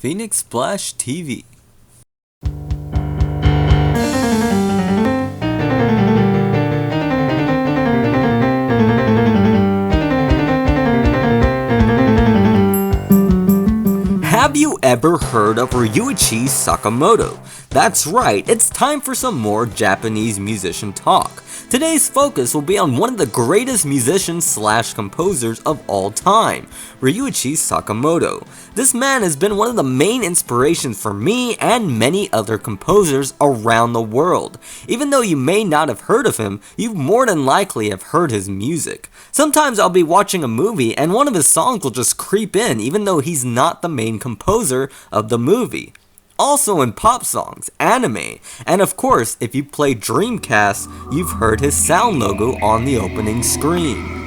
Phoenix Splash TV. Have you ever heard of Ryuichi Sakamoto? That's right, it's time for some more Japanese musician talk. Today's focus will be on one of the greatest musicians slash composers of all time, Ryuichi Sakamoto. This man has been one of the main inspirations for me and many other composers around the world. Even though you may not have heard of him, you more than likely have heard his music. Sometimes I'll be watching a movie and one of his songs will just creep in even though he's not the main composer of the movie. Also in pop songs, anime, and of course, if you play Dreamcast, you've heard his sound logo on the opening screen.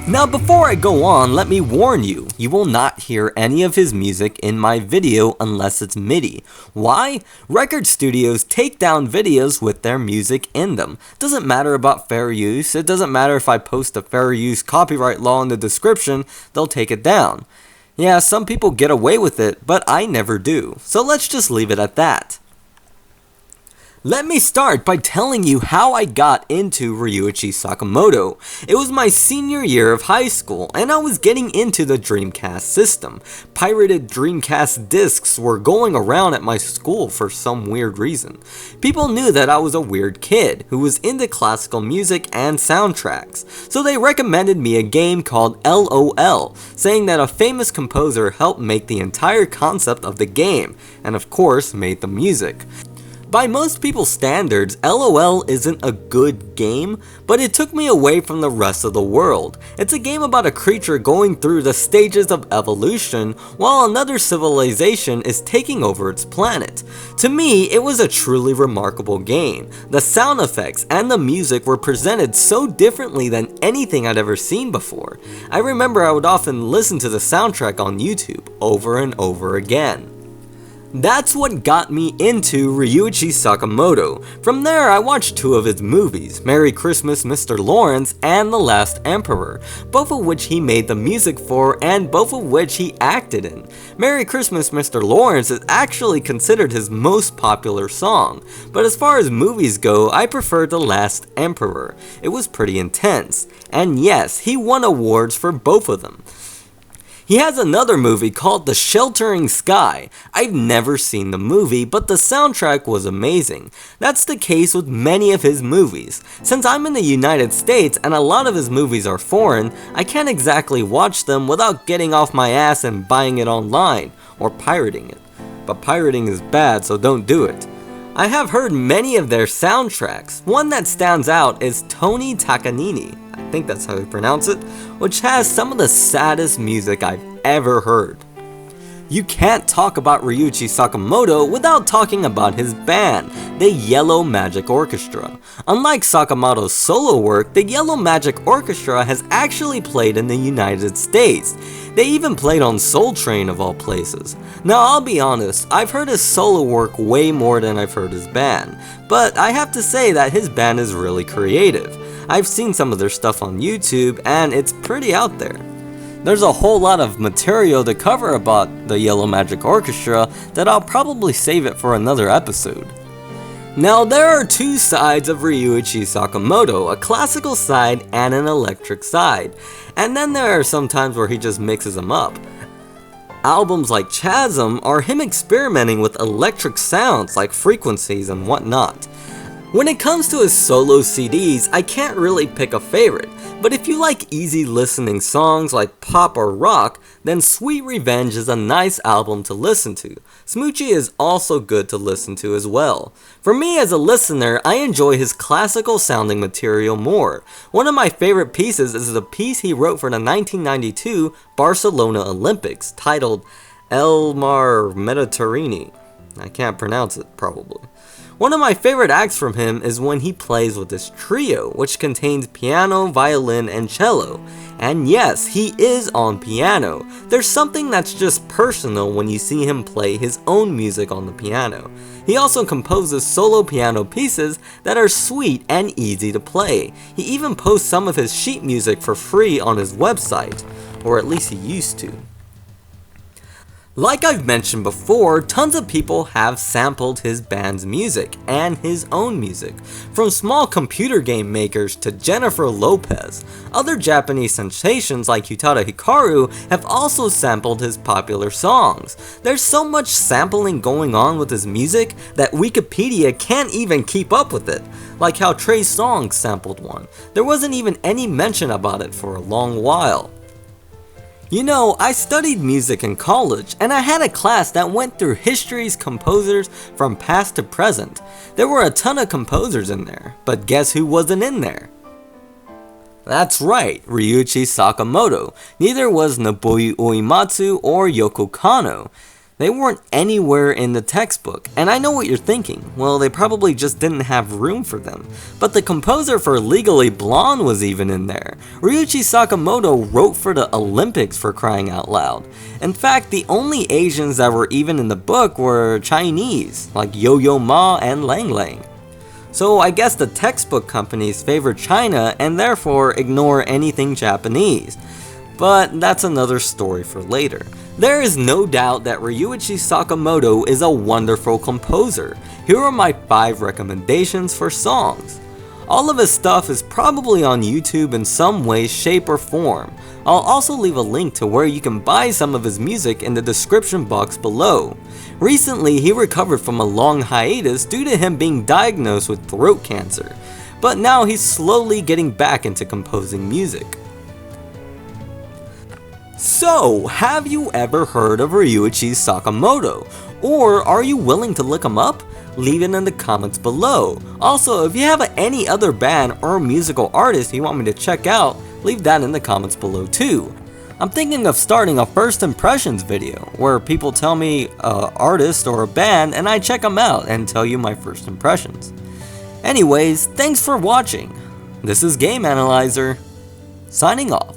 Now before I go on, let me warn you, you will not hear any of his music in my video unless it's MIDI. Why? Record studios take down videos with their music in them. Doesn't matter about fair use, it doesn't matter if I post a fair use copyright law in the description, they'll take it down. Yeah, some people get away with it, but I never do. So let's just leave it at that. Let me start by telling you how I got into Ryuichi Sakamoto. It was my senior year of high school, and I was getting into the Dreamcast system. Pirated Dreamcast discs were going around at my school for some weird reason. People knew that I was a weird kid who was into classical music and soundtracks, so they recommended me a game called LOL, saying that a famous composer helped make the entire concept of the game, and of course made the music. By most people's standards, LOL isn't a good game, but it took me away from the rest of the world. It's a game about a creature going through the stages of evolution while another civilization is taking over its planet. To me, it was a truly remarkable game. The sound effects and the music were presented so differently than anything I'd ever seen before. I remember I would often listen to the soundtrack on YouTube over and over again. That's what got me into Ryuichi Sakamoto. From there, I watched two of his movies, Merry Christmas, Mr. Lawrence and The Last Emperor, both of which he made the music for and both of which he acted in. Merry Christmas, Mr. Lawrence is actually considered his most popular song, but as far as movies go, I prefer The Last Emperor. It was pretty intense, and yes, he won awards for both of them. He has another movie called The Sheltering Sky. I've never seen the movie, but the soundtrack was amazing. That's the case with many of his movies. Since I'm in the United States and a lot of his movies are foreign, I can't exactly watch them without getting off my ass and buying it online, or pirating it. But pirating is bad, so don't do it. I have heard many of their soundtracks. One that stands out is Tony Takanini, I think that's how you pronounce it, which has some of the saddest music I've ever heard. You can't talk about Ryuichi Sakamoto without talking about his band, the Yellow Magic Orchestra. Unlike Sakamoto's solo work, the Yellow Magic Orchestra has actually played in the United States. They even played on Soul Train of all places. Now I'll be honest, I've heard his solo work way more than I've heard his band, but I have to say that his band is really creative. I've seen some of their stuff on YouTube and it's pretty out there. There's a whole lot of material to cover about the Yellow Magic Orchestra that I'll probably save it for another episode. Now there are two sides of Ryuichi Sakamoto, a classical side and an electric side, and then there are some times where he just mixes them up. Albums like Chasm are him experimenting with electric sounds like frequencies and whatnot. When it comes to his solo CDs, I can't really pick a favorite, but if you like easy listening songs like pop or rock, then Sweet Revenge is a nice album to listen to. Smoochie is also good to listen to as well. For me as a listener, I enjoy his classical sounding material more. One of my favorite pieces is the piece he wrote for the 1992 Barcelona Olympics, titled El Mar Mediterraneo. I can't pronounce it, probably. One of my favorite acts from him is when he plays with this trio, which contains piano, violin, and cello. And yes, he is on piano. There's something that's just personal when you see him play his own music on the piano. He also composes solo piano pieces that are sweet and easy to play. He even posts some of his sheet music for free on his website, or at least he used to. Like I've mentioned before, tons of people have sampled his band's music and his own music, from small computer game makers to Jennifer Lopez. Other Japanese sensations like Utada Hikaru have also sampled his popular songs. There's so much sampling going on with his music that Wikipedia can't even keep up with it. Like how Trey Songz sampled one. There wasn't even any mention about it for a long while. You know, I studied music in college, and I had a class that went through history's composers from past to present. There were a ton of composers in there, but guess who wasn't in there? That's right, Ryuichi Sakamoto. Neither was Nobuo Uematsu or Yoko Kanno. They weren't anywhere in the textbook, and I know what you're thinking. Well, they probably just didn't have room for them. But the composer for Legally Blonde was even in there. Ryuichi Sakamoto wrote for the Olympics, for crying out loud. In fact, the only Asians that were even in the book were Chinese, like Yo-Yo Ma and Lang Lang. So I guess the textbook companies favor China and therefore ignore anything Japanese. But that's another story for later. There is no doubt that Ryuichi Sakamoto is a wonderful composer. Here are my 5 recommendations for songs. All of his stuff is probably on YouTube in some way, shape, or form. I'll also leave a link to where you can buy some of his music in the description box below. Recently, he recovered from a long hiatus due to him being diagnosed with throat cancer, but now he's slowly getting back into composing music. So, have you ever heard of Ryuichi Sakamoto? Or are you willing to look him up? Leave it in the comments below. Also, if you have any other band or musical artist you want me to check out, leave that in the comments below too. I'm thinking of starting a first impressions video, where people tell me an artist or a band and I check them out and tell you my first impressions. Anyways, thanks for watching. This is Game Analyzer, signing off.